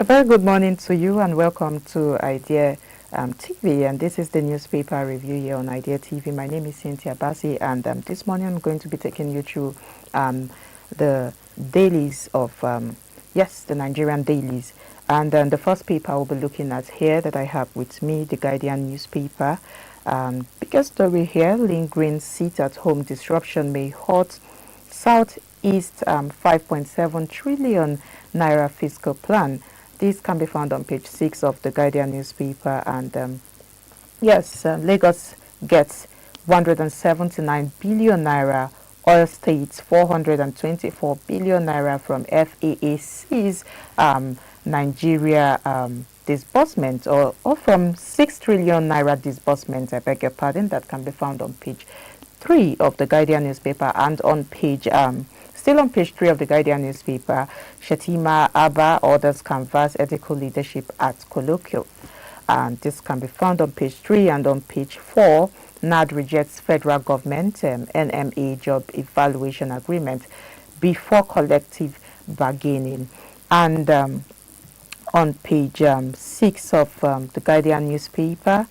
very good morning to you and welcome to Idea TV, and this is the newspaper review here on Idea TV. My name is Cynthia Bassi, and this morning I'm going to be taking you through the dailies of, the Nigerian dailies. And the first paper we'll be looking at here that I have with me, the Guardian newspaper. Biggest story here, lingering sit-at-home disruption may hurt Southeast 5.7 trillion naira fiscal plan. This can be found on page 6 of the Guardian newspaper. And Lagos gets 179 billion naira. Oil States 424 billion naira from FAAC's Nigeria disbursement, or from 6 trillion naira disbursement, I beg your pardon. That can be found on page 3 of the Guardian newspaper, and on page still on page 3 of the Guardian newspaper, Shettima Abba orders canvass ethical leadership at colloquium. And this can be found on page 3, and on page 4, NAD rejects federal government NMA job evaluation agreement before collective bargaining. And on page 6 of the Guardian newspaper,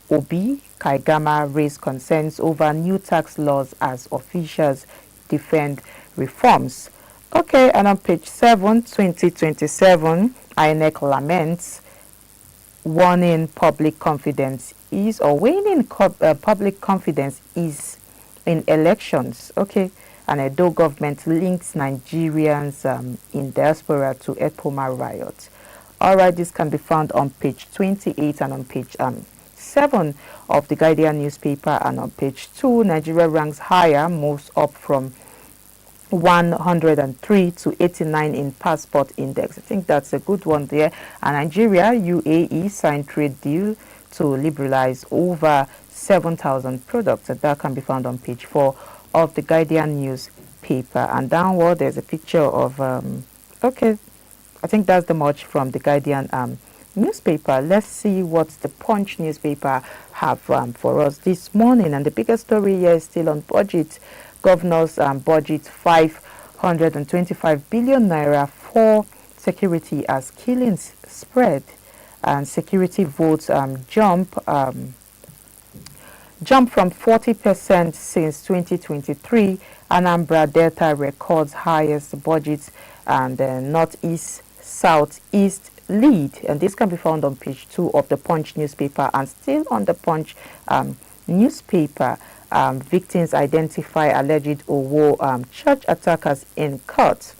Obi Kaigama raised concerns over new tax laws as officials defend reforms. Okay, and on page 7, 2027, INEC laments warning public confidence is, or waning public confidence is in elections. Okay, and Edo government links Nigerians in diaspora to Epoma riot. All right, this can be found on page 28 and on page 7 of the Guardian newspaper, and on page 2, Nigeria ranks higher, moves up from 103 to 89 in passport index. I think that's a good one there. And Nigeria, UAE signed trade deal to liberalize over 7,000 products. And that can be found on page 4 of the Guardian newspaper. And downward, there's a picture of, I think that's the much from the Guardian newspaper. Let's see what the Punch newspaper have for us this morning. And the biggest story here is still on budget. Governor's budget 525 billion naira for security as killings spread, and security votes jump from 40% since 2023. Anambra Delta records highest budget, and Northeast Southeast lead, and this can be found on page 2 of the Punch newspaper. And still on the Punch newspaper, victims identify alleged Owo church attackers in court.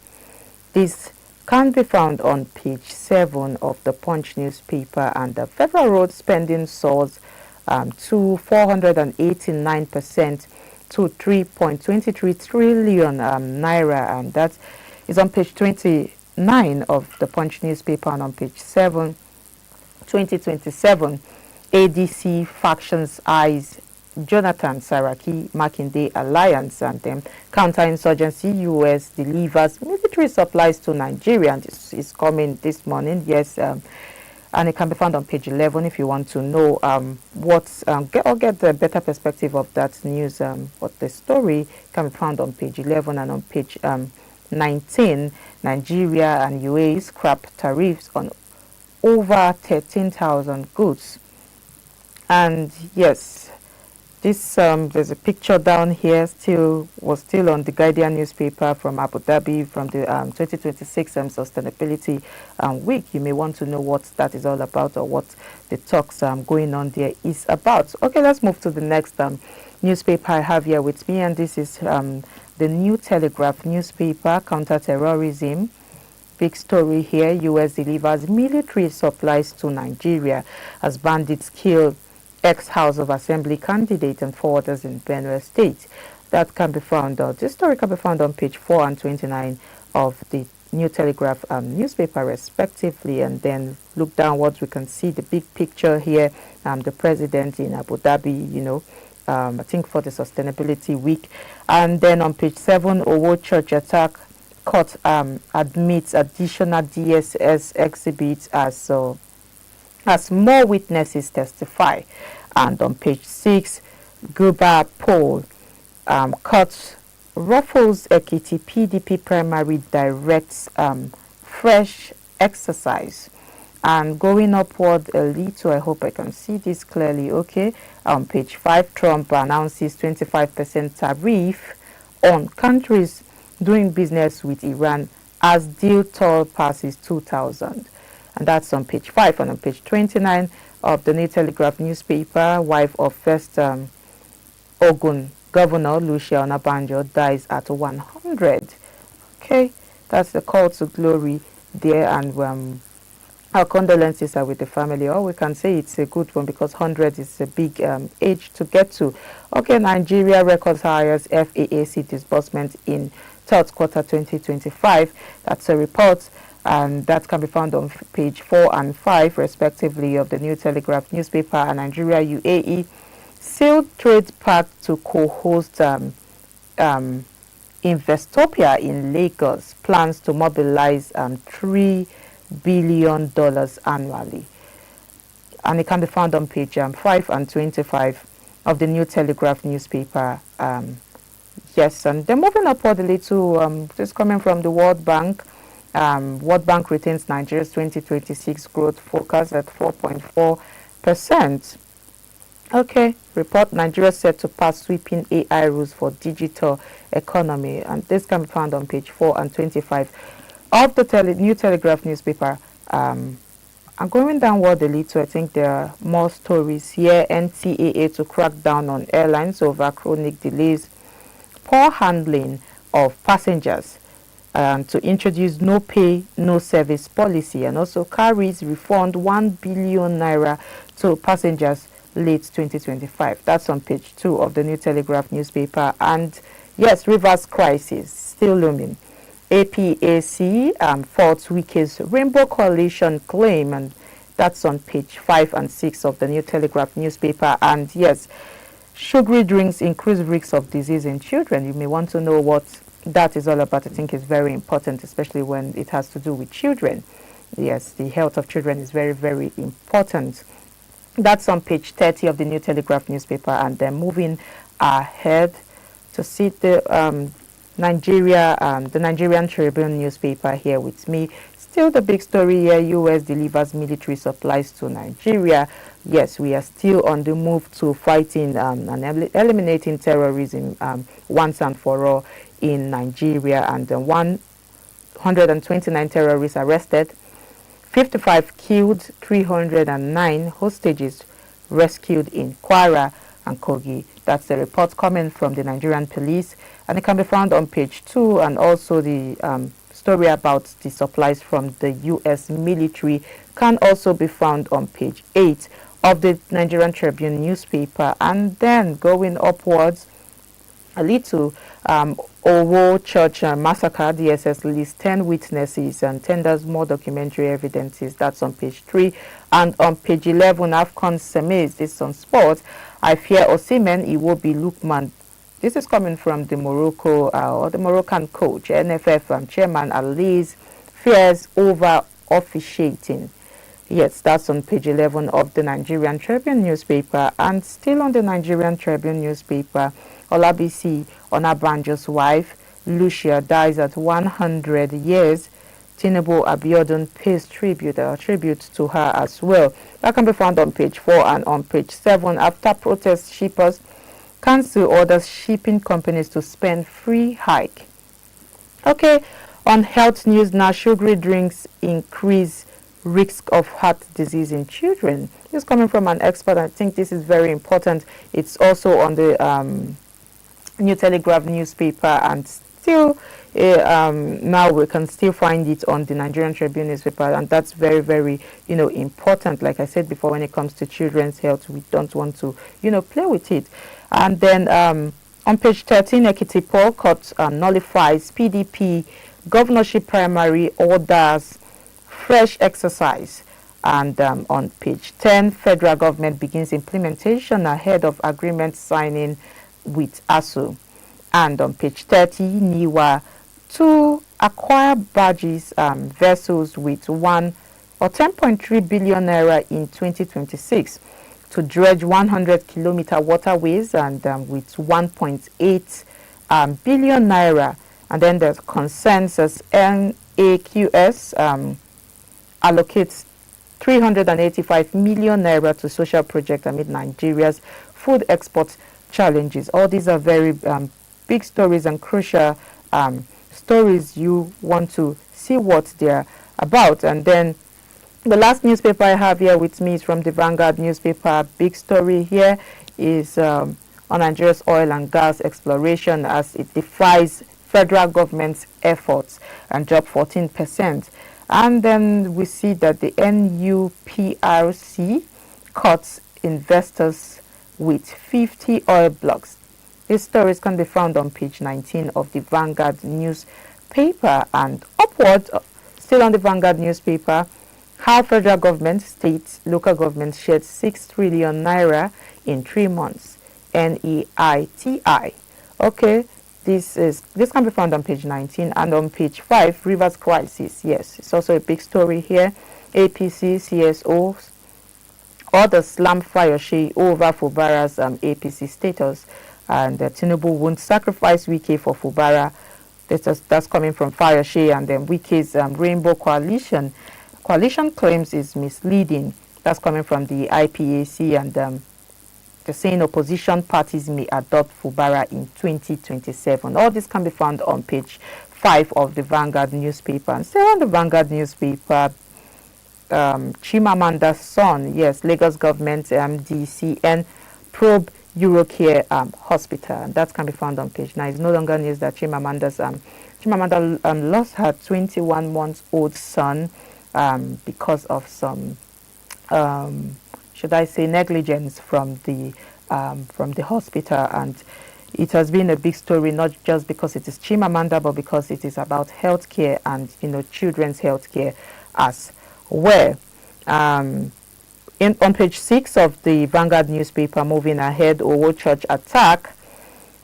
This can be found on page 7 of the Punch newspaper. And the federal road spending soars to 489% to 3.23 trillion naira, and that is on page 29 of the Punch newspaper. And on page 7, 2027, ADC factions eyes Jonathan Saraki Makinde alliance, and then counterinsurgency US delivers military supplies to Nigeria. And this is coming this morning, yes, and it can be found on page 11 if you want to know get the better perspective of that news. But the story can be found on page 11, and on page 19, Nigeria and UAE scrap tariffs on over 13,000 goods. And yes, this there's a picture down here, still on the Guardian newspaper from Abu Dhabi, from the 2026 sustainability week. You may want to know what that is all about, or what the talks going on there is about. Okay, let's move to the next newspaper I have here with me, and this is the New Telegraph newspaper. Counter-terrorism, big story here. US delivers military supplies to Nigeria as bandits kill ex-House of Assembly candidate and forwarders in Benue State. That can be found, this story can be found on page 4 and 29 of the New Telegraph newspaper respectively. And then look downwards, we can see the big picture here, the president in Abu Dhabi, I think for the sustainability week. And then on page 7, Owo church attack, court admits additional DSS exhibits as more witnesses testify. And on page 6, Guba poll cuts ruffles Ekiti PDP primary directs fresh exercise. And going upward a little, I hope I can see this clearly. Okay, on page 5, Trump announces 25% tariff on countries doing business with Iran as deal toll passes 2,000. And that's on page 5. And on page 29 of the New Telegraph newspaper, wife of first Ogun Governor Lucia Onabanjo dies at 100. Okay, that's the call to glory there, and our condolences are with the family. Or we can say it's a good one because 100 is a big age to get to. Okay, Nigeria records highest FAAC disbursement in third quarter 2025. That's a report, and that can be found on page 4 and 5 respectively of the New Telegraph newspaper. And Nigeria UAE sealed trade pact to co-host Investopia in Lagos, plans to mobilize $3 billion annually. And it can be found on page 5 and 25 of the New Telegraph newspaper. Yes, and then moving upward a little, this coming from the World Bank. World Bank retains Nigeria's 2026 growth forecast at 4.4%. Okay, report Nigeria set to pass sweeping AI rules for digital economy, and this can be found on page 4 and 25 of the New Telegraph newspaper. I'm going downward a little. I think there are more stories here. NTAA to crack down on airlines over chronic delays, poor handling of passengers, to introduce no pay, no service policy, and also carries refund 1 billion naira to passengers late 2025. That's on page 2 of the New Telegraph newspaper. And yes, Rivers crisis still looming. APAC faults Wike's Rainbow Coalition claim, and that's on page 5 and 6 of the New Telegraph newspaper. And yes, sugary drinks increase risks of disease in children. You may want to know what that is all about. I think it's very important, especially when it has to do with children. Yes, the health of children is very, very important. That's on page 30 of the New Telegraph newspaper. And then moving ahead to see the Nigerian Tribune newspaper here with me. Still the big story here, U.S. delivers military supplies to Nigeria. Yes, we are still on the move to fighting and eliminating terrorism once and for all in Nigeria. And 129 terrorists arrested, 55 killed, 309 hostages rescued in Kwara and Kogi. That's the report coming from the Nigerian police, and it can be found on page 2, and also the story about the supplies from the U.S. military can also be found on page 8 of the Nigerian Tribune newspaper. And then going upwards a little, Owo Church massacre, DSS lists 10 witnesses and tenders more documentary evidences. That's on page 3. And on page 11, AFCON semis, this is on sports. I fear Osimhen, Iwobi, Lukman. This is coming from the Morocco or the Moroccan coach. NFF chairman Aliz fears over officiating. Yes, that's on page 11 of the Nigerian Tribune newspaper. And still on the Nigerian Tribune newspaper, Olabisi Onabanjo's wife, Lucia, dies at 100 years. Tinubu Abiodun pays tribute to her as well. That can be found on page 4 and on page 7. After protest, shippers cancel orders shipping companies to spend free hike. Okay, on health news now, sugary drinks increase risk of heart disease in children. This is coming from an expert. I think this is very important. It's also on the New Telegraph newspaper, and still now we can still find it on the Nigerian Tribune newspaper, and that's very, very important. Like I said before, when it comes to children's health, we don't want to play with it. And then on page 13, Ekiti Court nullifies PDP governorship primary, orders fresh exercise. And on page 10, federal government begins implementation ahead of agreement signing with ASU. And on page 30, NIWA to acquire barges vessels with 10.3 billion naira in 2026 to dredge 100-kilometer waterways, and with 1.8 billion naira. And then the consensus NAQS allocates 385 million naira to social project amid Nigeria's food export challenges. All these are very big stories and crucial stories. You want to see what they're about. And then the last newspaper I have here with me is from the Vanguard newspaper. Big story here is on Nigeria's oil and gas exploration as it defies federal government's efforts and dropped 14%. And then we see that the NUPRC cuts investors with 50 oil blocks. These stories can be found on page 19 of the Vanguard newspaper. And upward, still on the Vanguard newspaper, how federal government, state, local government shared 6 trillion naira in 3 months. NEITI. Okay, this can be found on page 19 and on page 5. Rivers crisis. Yes, it's also a big story here. APC CSOs others slam Fayose over Fubara's APC status, and Tinubu won't sacrifice Wike for Fubara. That's coming from Fayose, and then Wike's Rainbow Coalition claims is misleading. That's coming from the IPAC, and they're saying opposition parties may adopt Fubara in 2027. All this can be found on page 5 of the Vanguard newspaper. And still on the Vanguard newspaper, Chimamanda's son, yes, Lagos government DCN probe Eurocare hospital, and that can be found on page 9. It's no longer news that Chimamanda lost her 21-month-old son because of some should I say negligence from the hospital. And it has been a big story, not just because it is Chimamanda, but because it is about healthcare and children's healthcare as well. On page 6 of the Vanguard newspaper, moving ahead, Owo Church attack,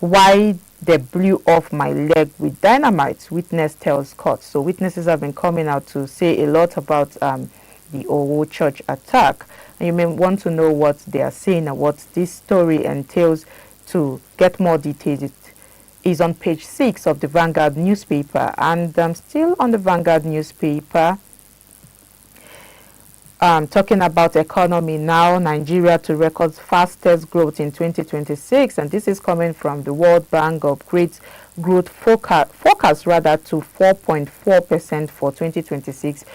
why they blew off my leg with dynamite, witness tells court. So witnesses have been coming out to say a lot about the Owo Church attack. And you may want to know what they are saying and what this story entails. To get more details, it is on page 6 of the Vanguard newspaper. And still on the Vanguard newspaper, talking about economy now, Nigeria to record fastest growth in 2026, and this is coming from the World Bank upgrades growth forecast rather to 4.4% for 2026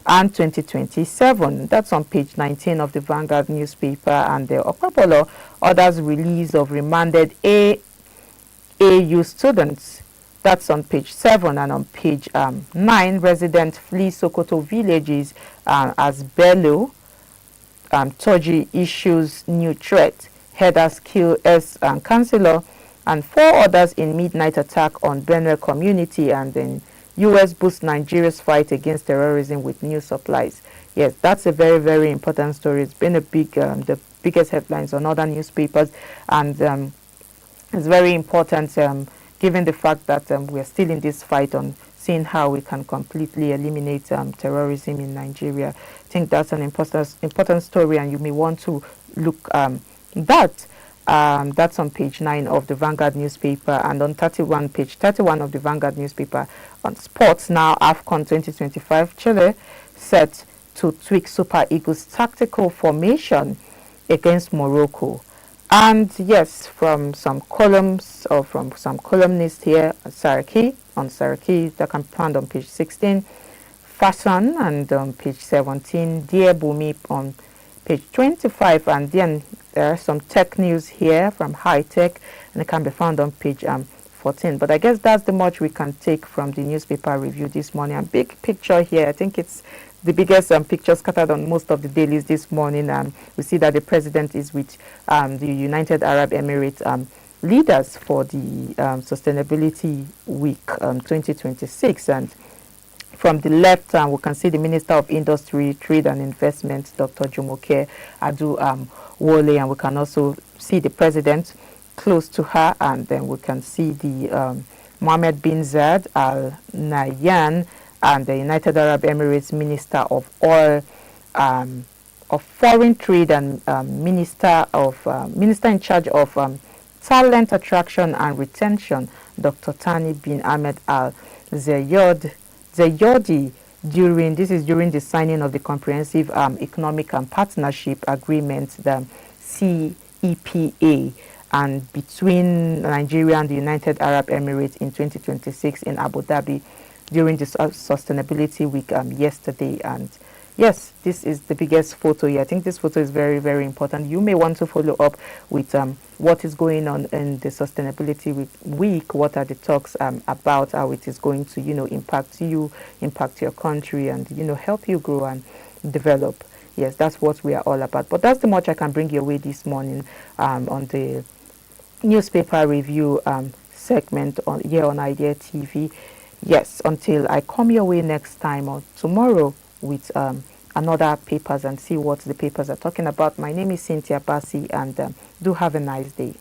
and 2027. That's on page 19 of the Vanguard newspaper. And the Okpabolo orders release of remanded AAU students. That's on page 7. And on page 9, residents flee Sokoto villages as Bello Toji issues new threat. Headers kill councillor, and 4 others in midnight attack on Benue community. And then U.S. boosts Nigeria's fight against terrorism with new supplies. Yes, that's a very, very important story. It's been a big, the biggest headlines on other newspapers, and it's very important given the fact that we are still in this fight on seeing how we can completely eliminate terrorism in Nigeria. I think that's an important story, and you may want to look that. That's on page 9 of the Vanguard newspaper. And on page 31 of the Vanguard newspaper, on sports now, AFCON 2025, Chile set to tweak Super Eagles tactical formation against Morocco. And yes, from some columns or from some columnists here, Saraki, that can be found on page 16, Fashion, and on page 17, Dear Bumi on page 25, and then there are some tech news here from High Tech, and it can be found on page 14. But I guess that's the much we can take from the newspaper review this morning. A big picture here. I think it's the biggest picture scattered on most of the dailies this morning. We see that the president is with the United Arab Emirates leaders for the Sustainability Week 2026. And from the left, we can see the Minister of Industry, Trade and Investment, Dr. Jumoke Adu Wole, and we can also see the president close to her, and then we can see the Mohammed bin Zayed Al Nahyan and the United Arab Emirates Minister of Oil, of Foreign Trade, and Minister in charge of Talent Attraction and Retention, Dr. Tani bin Ahmed Al Zayodi, during the signing of the Comprehensive Economic and Partnership Agreement, the CEPA, and between Nigeria and the United Arab Emirates in 2026 in Abu Dhabi during the Sustainability Week yesterday. And yes, this is the biggest photo here. I think this photo is very, very important. You may want to follow up with what is going on in the Sustainability Week. What are the talks about, how it is going to, impact you, impact your country, and, help you grow and develop. Yes, that's what we are all about. But that's the much I can bring your way this morning on the newspaper review segment here on Idea TV. Yes, until I come your way next time or tomorrow with another papers and see what the papers are talking about. My name is Cynthia Bassi, and do have a nice day.